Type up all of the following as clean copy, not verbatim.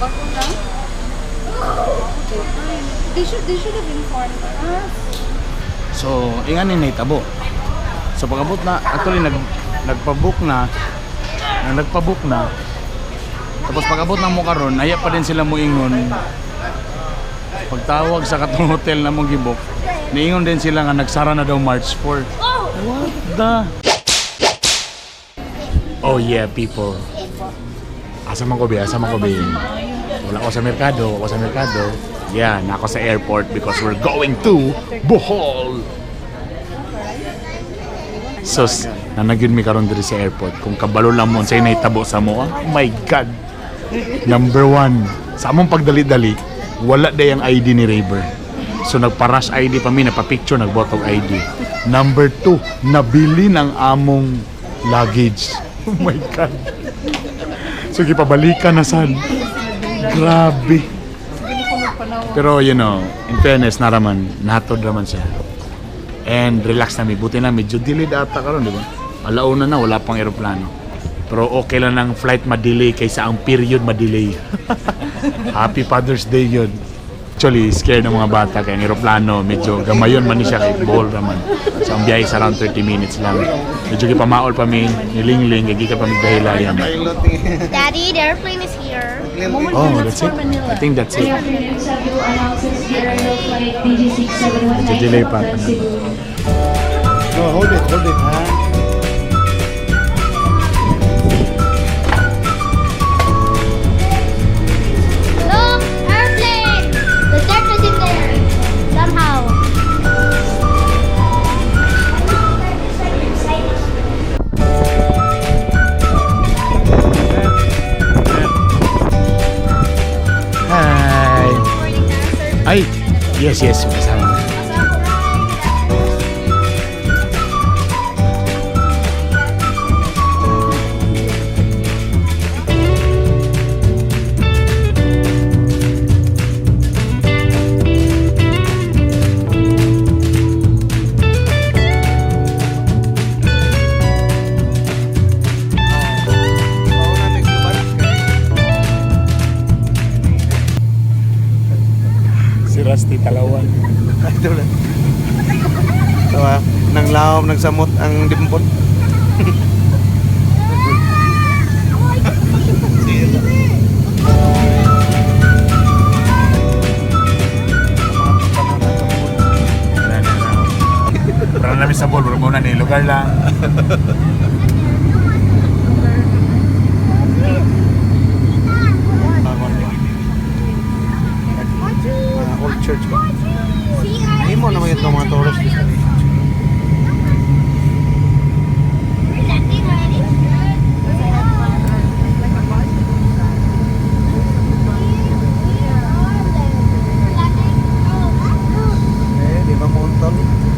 Bago lang? They should have informed us. So, ingan ni tabo. So pag-abot na, actually nagpa-book na. Tapos pag-abot na mo karon, aya pa din sila moingon. Pagtawag sa katong hotel na mong gibok, niingon din sila nga nagsara na daw March 4. What the? Oh yeah, people. Asa man ko ba? Wala ko sa merkado, Yeah, nako sa airport because we're going to Bohol. So, nanagyon mi karon diri sa airport. Kung kabalo lang mo sa nahitabo sa mo, oh my God. Number 1, sa among pagdali-dali, wala day ang ID ni Rayburn. So, nagpa-rush ID pa mi, nagpa-picture, nagbotog ID. Number 2, nabili ng among luggage. Oh my God. So, gipabalikan na sad. Grabe. Pero you know, in fairness nahatod naman siya. And relax na mi, buti na medyo delayed ata karon, di ba? Alauna na, wala pang eroplano. Pero okay lang ng flight ma-delay kaysa ang period ma-delay. Happy Father's Day yun. Actually, scared ng mga bata kaya ang eroplano, medyo gamayon man ni siya kay Bohol raman. So ang biyahe sa around 30 minutes lang. Medyo gipamaol pa mi, nilingling, gagika pa mi dahilayan. Daddy, the airplane is here. Oh, that's it? I think that's it. Medyo delay pa. No, hold it, ha? Look, airplane! The dirt is in there. Somehow. Hi! Ay! Yes, kasama na. Si Rusty Talawan. Ito lang. Tawa, nang lawom, nagsamot ang dimpon. Parang namin sa ball, muna ni lugar lang. Old church ba? Ay mo naman ito mga tourist destination. Di ba mountain?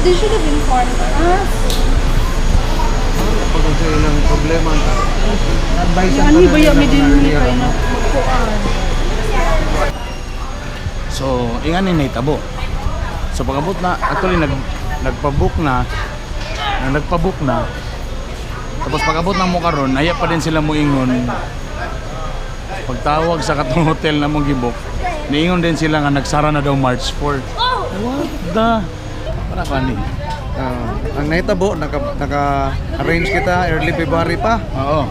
They should have informed us. Pag sa ilang problema, advice Ano ba yung din kayo na magpuan? So, ingan ni tabo. So pag-abot na, actually nagpa-book na. Tapos pag-abot na mo karon, aya pa din sila moingon. Pagtawag sa katong hotel na mong gibok, niingon din sila nga nagsara na daw March 4. What the? Para kani. Ang naitabo, naka-arrange kita early February pa. Oo.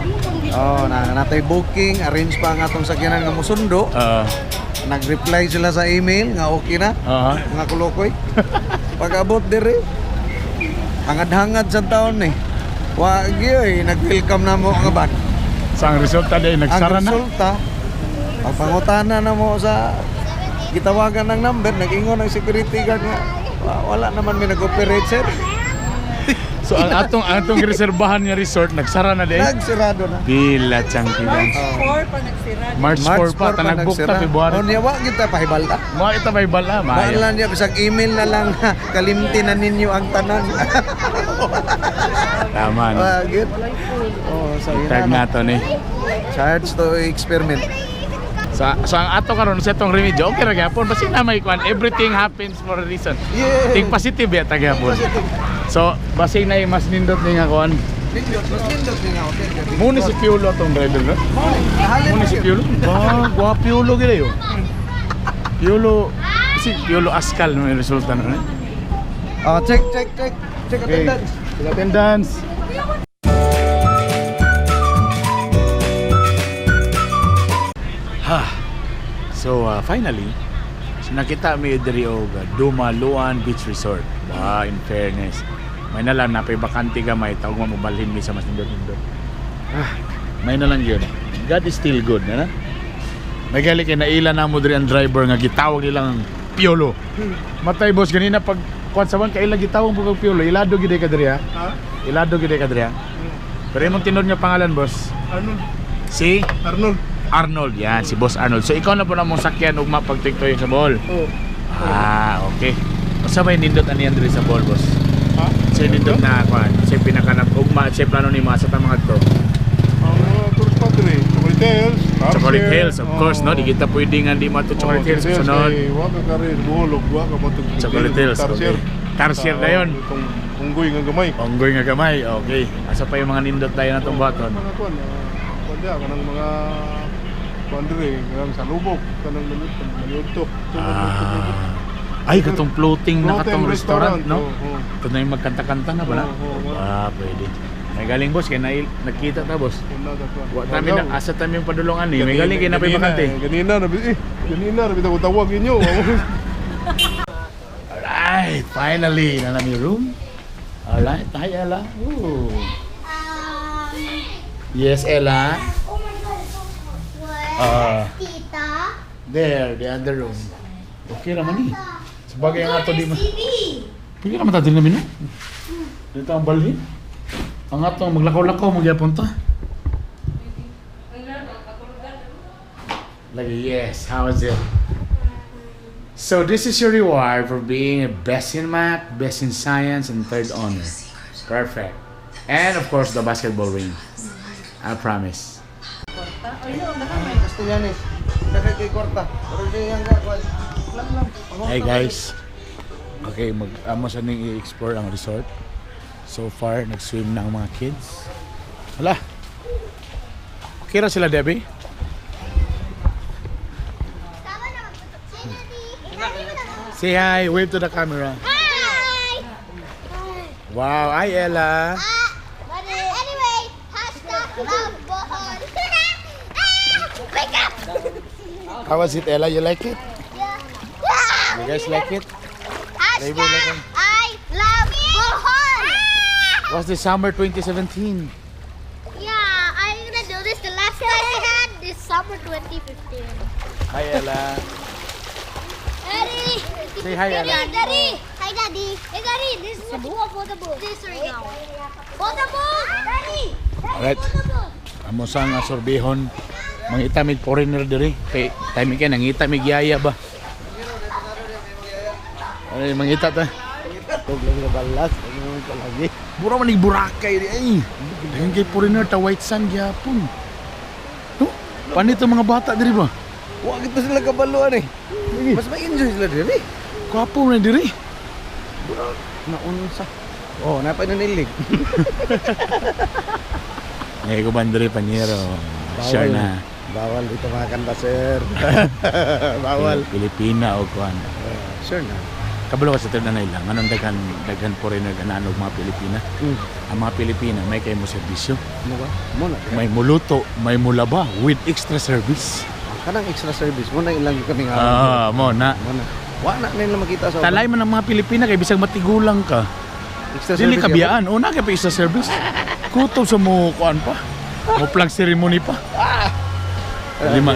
Natay booking, arrange pa ang atong sakyanan nga musundo. Nag-reply sila sa email nga okay na. Mga kulokoy. Pag-abot dire, hangad-hangad sa taon eh. Wag yun, nag-welcome na mo nga ban. Sa ang resulta din, nagsara Ang na. resulta, pagpangutana na mo sa gitawagan ng number, nag-ingon ng security guard nga, wala naman may nag-operate sir. So ang atong reserbahan nga resort, nagsara na din. Nagsirado na. Bila changkilan. March 4 pa nagsira. March 4 pa, tanag-book ta February. O niya, wag kita pahibalta. Mga ita may bala, maya. Bala niya, bisag email na lang, kalimti na ninyo ang tanan. Tama no. Good. Oh, so yun Tag na. na to ni. Charge to experiment. So ang ato karon sa itong remedyo, okay ra gyapon basi na may kwan, everything happens for a reason. Yeah. Think positive ya ta gyapon. So basi na mas nindot ni nga kwan. Nindot, mas nindot din ako. Muna si Piolo tong driver no. Muna si Piolo. Ba, gwa Piolo gid yo. Piolo si Piolo Askal no yung resulta no. Oh, check Okay. attendance. Attendance. Ha. So finally, so nakita mi diri og Dumaluan Beach Resort. In fairness, may nalang napay bakante gamay tawag mo balhin mi sa mas nindot-nindot. May nalang yun. God is still good, na? May gali kay naila na mo diri ang driver nga gitawag nilang Piolo. Matay boss ganina pag kuan sa kay ilang gitawag pag Piolo, ilado gid ka diri ha. Ilado gid ka diri ha. Pero imong tinod nga pangalan boss? Arnold. Si Arnold. yan, si Boss Arnold. So ikaw na po na mong sakyan ug mapagtiktoy sa ball. Oh. Okay. Usa may nindot ani diri sa ball, boss? Ha? Sa nindot na kuan, sa pinakanap ugma, sa plano ni mga sa tamang adto. Ang tourist spot rin. Chocolate Hills. Chocolate Hills, of course, no? Di kita pwede nga di mato Chocolate Hills sunod. Waka ka rin. Buholog. Waka mo itong Chocolate Hills, okay. Tarsier na yun. Itong unggoy nga gamay. Onggoy nga gamay, okay. Asa pa yung mga nindot tayo na itong baton? Mga kuwan. Kuwan kanang mga kuwan rin. Kanang salubok. Kanang manudtok. Ay, katong floating na katong restaurant, no? Oo. Ito na yung magkanta-kanta na ba na? Pwede. May galing boss, kaya nakita ta boss. Wa kami na asa tami yung padulungan ni. May galing kay napay bakante. Ganina na bitang tawag inyo. Alright, finally na nami room. Alright, hi Ella. Ooh. Yes, Ella. Oh my God. Tita. There, the other room. Okay naman ni. Sabagay ang ato di mo. TV. Pwede naman tayo namin, no? Dito ang balhin. Ang ato maglakaw-lakaw magyapon ta. Lagi, yes. How is it? So this is your reward for being a best in math, best in science, and third honor. Perfect. And of course, the basketball ring. I promise. Castellanes. Dapat kay kwarta. Pero siya yung gagawin. Hey guys. Okay, mag-amo sa ning i-explore ang resort. So far, nag-swim na ang mga kids. Hala. Okay ra sila, Debbie? Say hi, wave to the camera. Hi. Wow, hi Ella. Anyway, hashtag love bohol. Wake up. How was it, Ella? You like it? Yeah. You guys like it? Hashtag I love bohol. Was the summer 2017? Yeah, I'm gonna do this the last time I had this summer 2015. Hi Ella. Daddy! Say hi, Ella. Daddy! Hi, Daddy! Hey, Daddy! This is a book. This right now. Potable! Daddy! Alright. Amo sa nga sorbehon. Mangita mig foreigner diri. Kay time kay nangita mig yaya ba? Ay mangita ta. Tog lang na balas. Ano ka lagi? Mura man ning Boracay di ay. Dagan kay foreigner ta white sand gyapon. No? Panito mga bata diri ba? Wa gito sila kabaluan eh. Mas ma-enjoy sila diri. Gwapo na diri. Naunsa. Oh, napay na nilig. Ngay ko bandere panyero. Sure na. Bawal dito makan ba, sir? Bawal. Pilipina o kuan. Sure na. Kabalo ka sa tinanay lang. Anong daghan foreigner gananog mga Pilipina? Ang mga Pilipina may kay mo serbisyo. Mo ba? Mo na. May muluto, may mulaba with extra service. Kanang extra service mo na ilang kami nga. Mo na. Mo na. Wa na nila makita sa Talay man ang mga Pilipina kay bisag matigulang ka. extra Dili service. kabiyaan. Una kay pa extra service. Kutob sa mo kuan pa. Mo plug ceremony pa.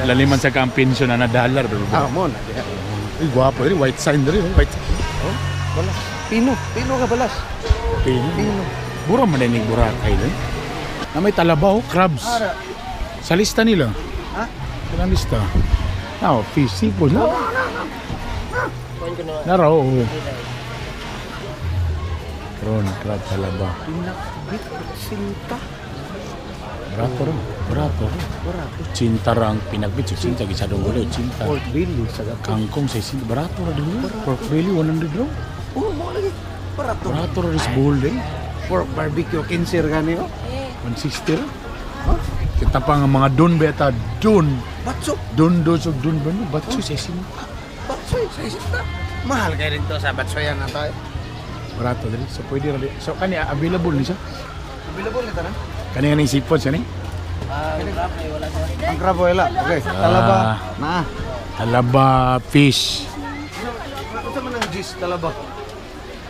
Laliman sa kampensyon na $1. Ah, mo na. Ay, guwapo. White sign diri. White. Oh, balas. Pino ka balas. Pino. Bura man din Boracay din. Na may talabaw, crabs. Sa lista nila. Ha? Sa lista. Fish, seafood. Naraw. Prawn, crab, talaba. Sinta. Barato rin. Barato. Cinta rang pinagbit. Cinta gisadong gulo. Cinta. Pork belly sa Kangkong sa isin. Barato rin din. Pork belly 100 ron. Oh, mo lagi. Barato. Barato rin is bowl din. Pork barbecue kinser gani oh. 160 rin. Kita pa nga mga don beta. Don. Batso. Don so don ba no? Batso sa isin. Batsoy sa sinta. Mahal kay rin to sa batsoyan na tayo. Barato din. So pwede rin. So kanya available ni siya. Available nito na. Kanya nga sipon siya ni. Ang crab wala. Okay. Talaba. Na. Talaba fish. Unsa man ang gis talaba?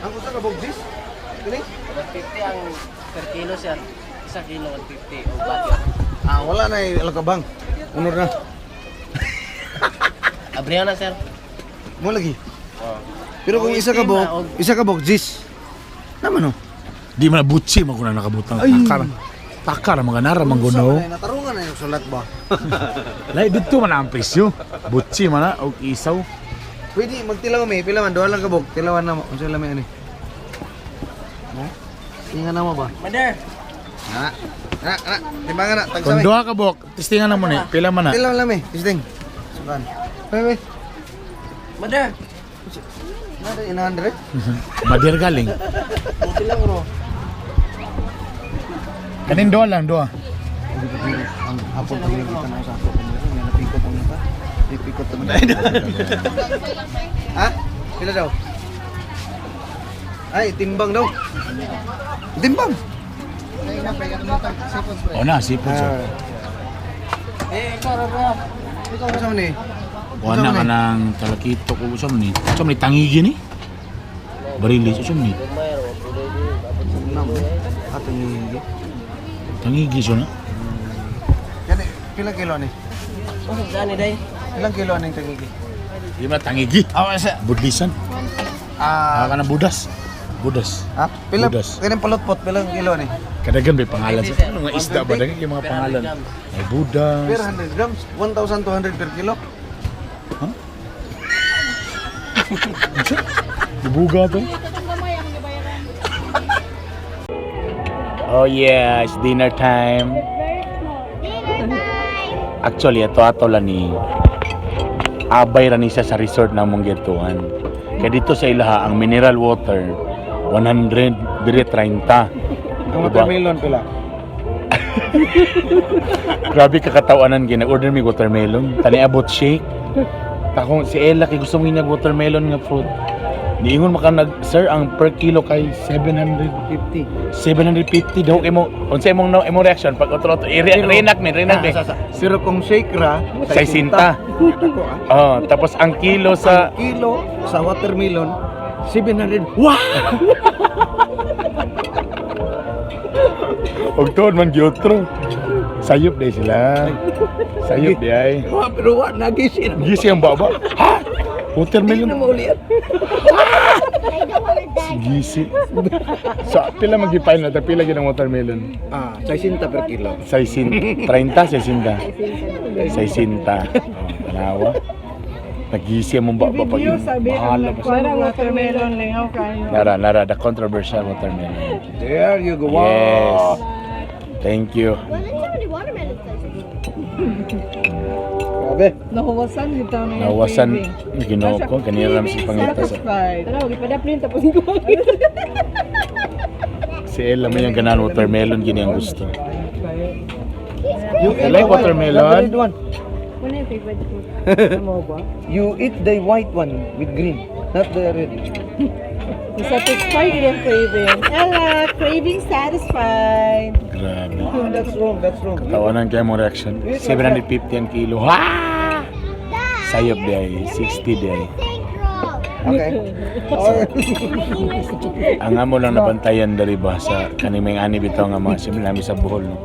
Ang unsa ka bog gis? Kini? 150 ang per kilo sir. 1 kilo 150 o bagyo. Wala na alakabang. Unod na. Abrihan na sir. Mo lagi. Pero kung isa ka bog gis. Naman no. Di man na butsi mo kung na nakabutang. Takar mga nara manggunaw. Natarungan na yung sulat ba? Lai dito man ang presyo. Butsi man na og isaw. Pwede magtilaw mi, pila man duha lang ka bog. Tilawan na mo. Unsa lami ani? Mo? Tingan na mo ba? Mother. Na. Timbangan na Kung tagsami. duha ka bok, testingan na mo ni. Pila man na. Tilaw lang mi, isding. Sukan. Bye. Mother. Nada 900. Madir galing. Tilaw ro. Kanin duha lang, duha. Ang hapon pag kita na sa ako kung may napikot ang iba. Napikot naman. Ha? Pila daw? Ay, timbang daw. Timbang. O na, sipon siya. Ikaw kasama ni? Wala ka ng talakito ko. Usam ni. Usam ni, tangigi ni. Barilis, usam ni. Ato ni. Tangigi siya na. Yan, pila kilo ni? Oh, saan ni day? Ilang kilo ni tagigi? Di ba tangigi? Budlisan. Ka na budas. Budas. Ha? Pila? Budas. Kailan palutpot, pila kilo ni? Kadagan may pangalan sa ano nga isda ba dagan yung mga pangalan. May budas. Per 100 grams, 1,200 per kilo. Dibuga to. Oh yeah, it's dinner time. Actually, ato lang ni abay ra ni siya sa resort na mong gituan. Kaya dito sa ilaha ang mineral water 100 dire 30. Ang watermelon pila. Grabe kakatawanan gina order mi watermelon. Tani abot shake. Takong si Ella kay gusto mo nag watermelon nga fruit. Niingon maka sir ang per kilo kay 750. 750 daw kay mo. Unsa imong imong reaction pag otro reenact me. Siro kong shake ra, 60. Ako Oh, tapos ang kilo sa kilo sa watermelon 700. wow. Og tuon man gyutro. Sayop day sila. Sayop di ay. Pero wa nagisin. Gisi ang baba. Ha? Watermelon. Maulian. Gisi. So, pila mag-ipay na? Pila gin ang watermelon? 60 per kilo. 60. 60. Tanawa. Nag-gisi ang baba pag bahala pa siya. Parang watermelon, lingaw kayo. Nara, the controversial watermelon. There you go. Yes. Thank you. Well, it's only watermelon Grabe. Nahuwasan dito na yung Nawasan craving. ginoo ko kanina ram si pangita sa Satisfied. Tara, ipadapin tapos ko. si Ella may yung ganan watermelon gini ang gusto. You I like watermelon. Ano yung favorite food? You eat the white one with green, not the red. Satisfied yung craving. Ella, craving satisfied. Grabe. That's wrong. Tawanan kayo mo reaction. 750 ang kilo. Ha! Sayop di ay 60 di ay. Okay. Ang amo lang nabantayan dari ba sa kanimeng ani bitaw nga mga siyempre namin sa Bohol. No?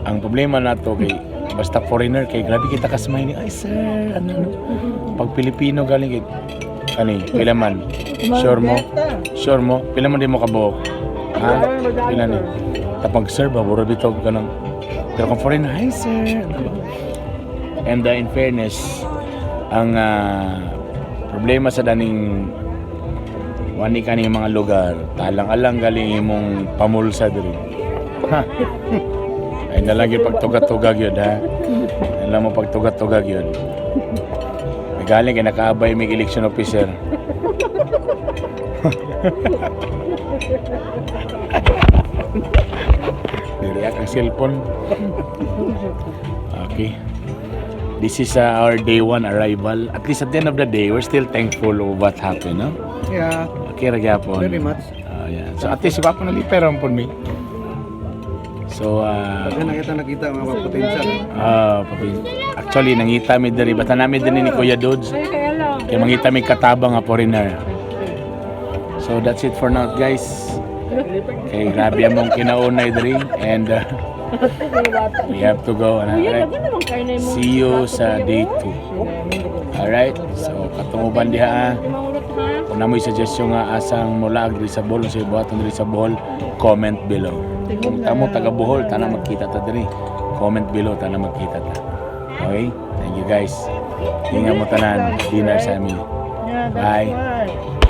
Ang problema nato kay basta foreigner kay grabe kita kasmay ni ay sir ano pag Pilipino galing kay ani pila man sure mo pila man di mo kabuok ha pila ni tapag sir ba buro bitaw kanang pero kung foreigner hi sir and in fairness ang problema sa daning Wani ka ng mga lugar, talang-alang galing imong pamulsa diri. Ha? Ay nalagi pagtugat-tugag yun ha. Alam mo pagtugat-tugag yun. May galing kay nakaabay may election officer. Diriak ang cellphone. Okay. This is our day 1 arrival. At least at the end of the day, we're still thankful of what happened, no? Yeah, Okay, ragyapon. very much. Yeah. So at least ipa po naliperan po mi. So, Kasi nakita mga potential. actually, nangita mi diri. Basta namin din ni Kuya Dudes. Kaya mangita mi katabang nga foreigner. So, that's it for now, guys. Okay, grabe among kinaunay diri. And, we have to go. Alright? See you sa day 2. Alright? So, katunguban diha. Kung namoy suggestion nga asang mula diri sa Bohol, sa ibuhaton diri sa Bohol, comment below. Kung tamo taga Bohol, tana magkita ta diri. Comment below, tana magkita ta. Okay? Thank you guys. Ingat mo tanan. Dinner sa amin. Yeah, that's Bye. why.